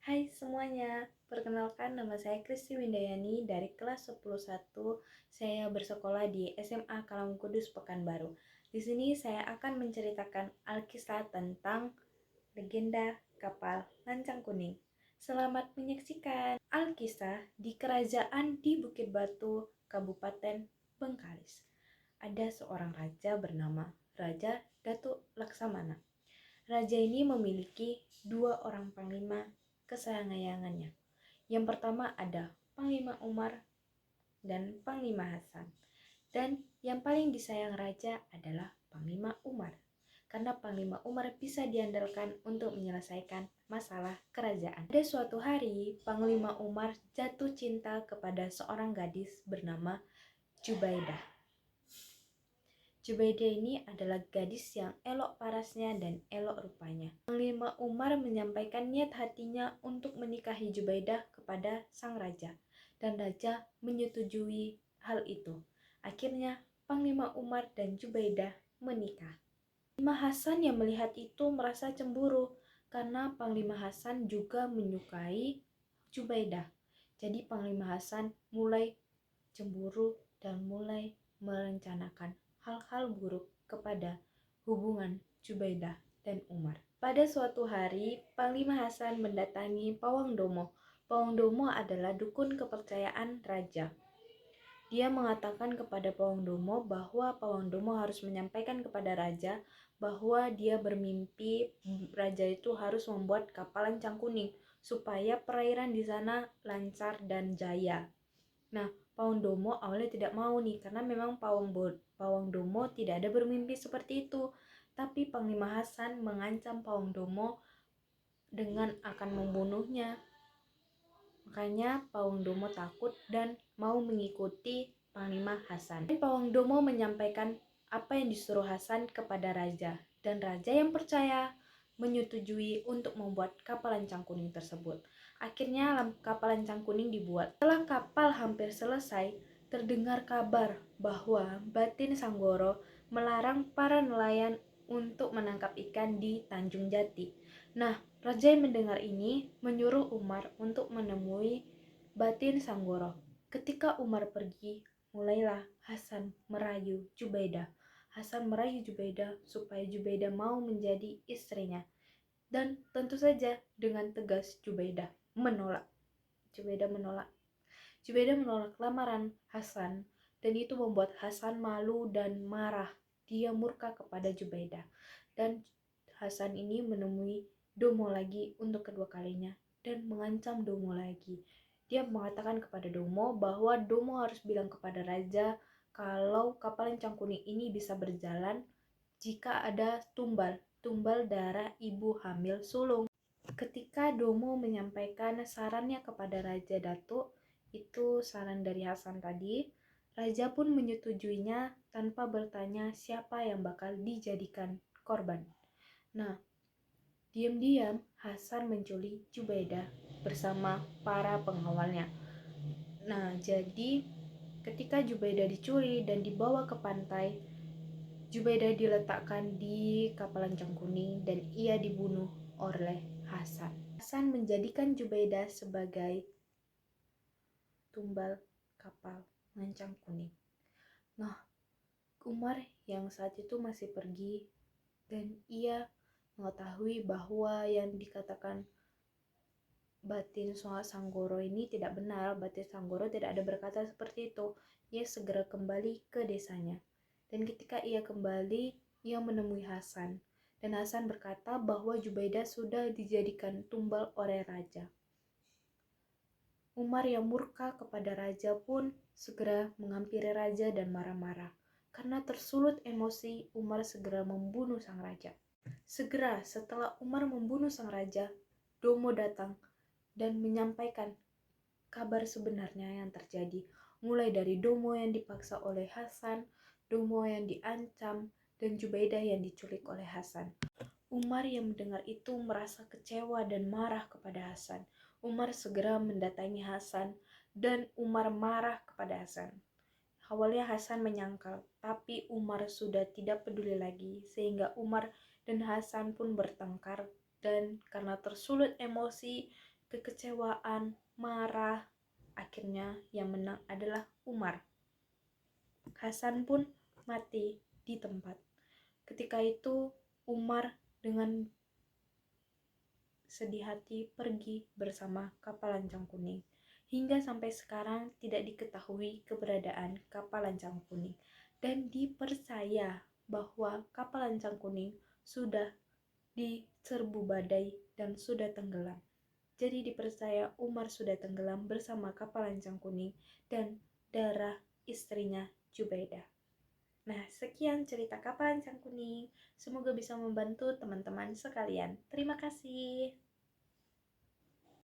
Hai semuanya, perkenalkan nama saya Kristi Windayani dari kelas 101. Saya bersekolah di SMA Kalam Kudus Pekanbaru. Di sini saya akan menceritakan Alkisah tentang legenda kapal Lancang Kuning. Selamat menyaksikan Alkisah di Kerajaan di Bukit Batu, Kabupaten Bengkalis. Ada seorang raja bernama Raja Datuk Laksamana. Raja ini memiliki dua orang panglima kesayangannya. Yang pertama ada Panglima Umar dan Panglima Hasan. Dan yang paling disayang raja adalah Panglima Umar. Karena Panglima Umar bisa diandalkan untuk menyelesaikan masalah kerajaan. Pada suatu hari, Panglima Umar jatuh cinta kepada seorang gadis bernama Jubaidah. Jubaidah ini adalah gadis yang elok parasnya dan elok rupanya. Panglima Umar menyampaikan niat hatinya untuk menikahi Jubaidah kepada sang raja, dan raja menyetujui hal itu. Akhirnya Panglima Umar dan Jubaidah menikah. Panglima Hasan yang melihat itu merasa cemburu karena Panglima Hasan juga menyukai Jubaidah. Jadi Panglima Hasan mulai cemburu dan mulai merencanakan hal-hal buruk kepada hubungan Jubaidah dan Umar. Pada suatu hari, Panglima Hasan mendatangi Pawang Domo. Pawang Domo adalah dukun kepercayaan raja. Dia mengatakan kepada Pawang Domo bahwa Pawang Domo harus menyampaikan kepada raja bahwa dia bermimpi raja itu harus membuat kapal Lancang Kuning supaya perairan di sana lancar dan jaya. Nah, Pawang Domo awalnya tidak mau nih, karena memang Pawang Domo tidak ada bermimpi seperti itu. Tapi Panglima Hasan mengancam Pawang Domo dengan akan membunuhnya. Makanya Pawang Domo takut dan mau mengikuti Panglima Hasan. Dan Pawang Domo menyampaikan apa yang disuruh Hasan kepada raja. Dan raja yang percaya menyetujui untuk membuat kapal Lancang Kuning tersebut. Akhirnya kapal Lancang Kuning dibuat. Setelah kapal hampir selesai, terdengar kabar bahwa Batin Sanggoro melarang para nelayan untuk menangkap ikan di Tanjung Jati. Nah, raja yang mendengar ini menyuruh Umar untuk menemui Batin Sanggoro. Ketika Umar pergi, mulailah Hasan merayu Jubaidah. Hasan merayu Jubaidah supaya Jubaidah mau menjadi istrinya. Dan tentu saja dengan tegas Jubaidah menolak. Jubaidah menolak lamaran Hasan, dan itu membuat Hasan malu dan marah. Dia murka kepada Jubaidah. Dan Hasan ini menemui Domo lagi untuk kedua kalinya dan mengancam Domo lagi. Dia mengatakan kepada Domo bahwa Domo harus bilang kepada raja kalau kapal Lancang Kuning ini bisa berjalan jika ada tumbal darah ibu hamil sulung. Ketika Domo menyampaikan sarannya kepada Raja Datuk, itu saran dari Hasan tadi, raja pun menyetujuinya tanpa bertanya siapa yang bakal dijadikan korban. Nah, diam-diam Hasan menculik Jubaidah bersama para pengawalnya. Nah, jadi ketika Jubaidah dicuri dan dibawa ke pantai, Jubaidah diletakkan di kapal Lancang Kuning dan ia dibunuh oleh Hasan. Hasan menjadikan Jubaidah sebagai tumbal kapal Lancang Kuning. Nah, Umar yang saat itu masih pergi dan ia mengetahui bahwa yang dikatakan Batin Sanggoro ini tidak benar. Batin Sanggoro tidak ada berkata seperti itu. Ia segera kembali ke desanya. Dan ketika ia kembali, ia menemui Hasan. Dan Hasan berkata bahwa Jubaidah sudah dijadikan tumbal oleh raja. Umar yang murka kepada raja pun segera menghampiri raja dan marah-marah. Karena tersulut emosi, Umar segera membunuh sang raja. Segera setelah Umar membunuh sang raja, Domo datang dan menyampaikan kabar sebenarnya yang terjadi. Mulai dari Domo yang dipaksa oleh Hasan, Domo yang diancam, dan Jubaidah yang diculik oleh Hasan. Umar yang mendengar itu merasa kecewa dan marah kepada Hasan. Umar segera mendatangi Hasan dan Umar marah kepada Hasan. Awalnya Hasan menyangkal, tapi Umar sudah tidak peduli lagi sehingga Umar dan Hasan pun bertengkar, dan karena tersulut emosi kekecewaan, marah. Akhirnya yang menang adalah Umar. Hasan pun mati di tempat. Ketika itu Umar dengan sedih hati pergi bersama kapal lancang kuning. Hingga sampai sekarang tidak diketahui keberadaan kapal lancang kuning. Dan dipercaya bahwa kapal lancang kuning sudah diserbu badai dan sudah tenggelam. Jadi dipercaya Umar sudah tenggelam bersama kapal lancang kuning dan darah istrinya Jubaidah. Nah, sekian cerita kapal lancang kuning. Semoga bisa membantu teman-teman sekalian. Terima kasih.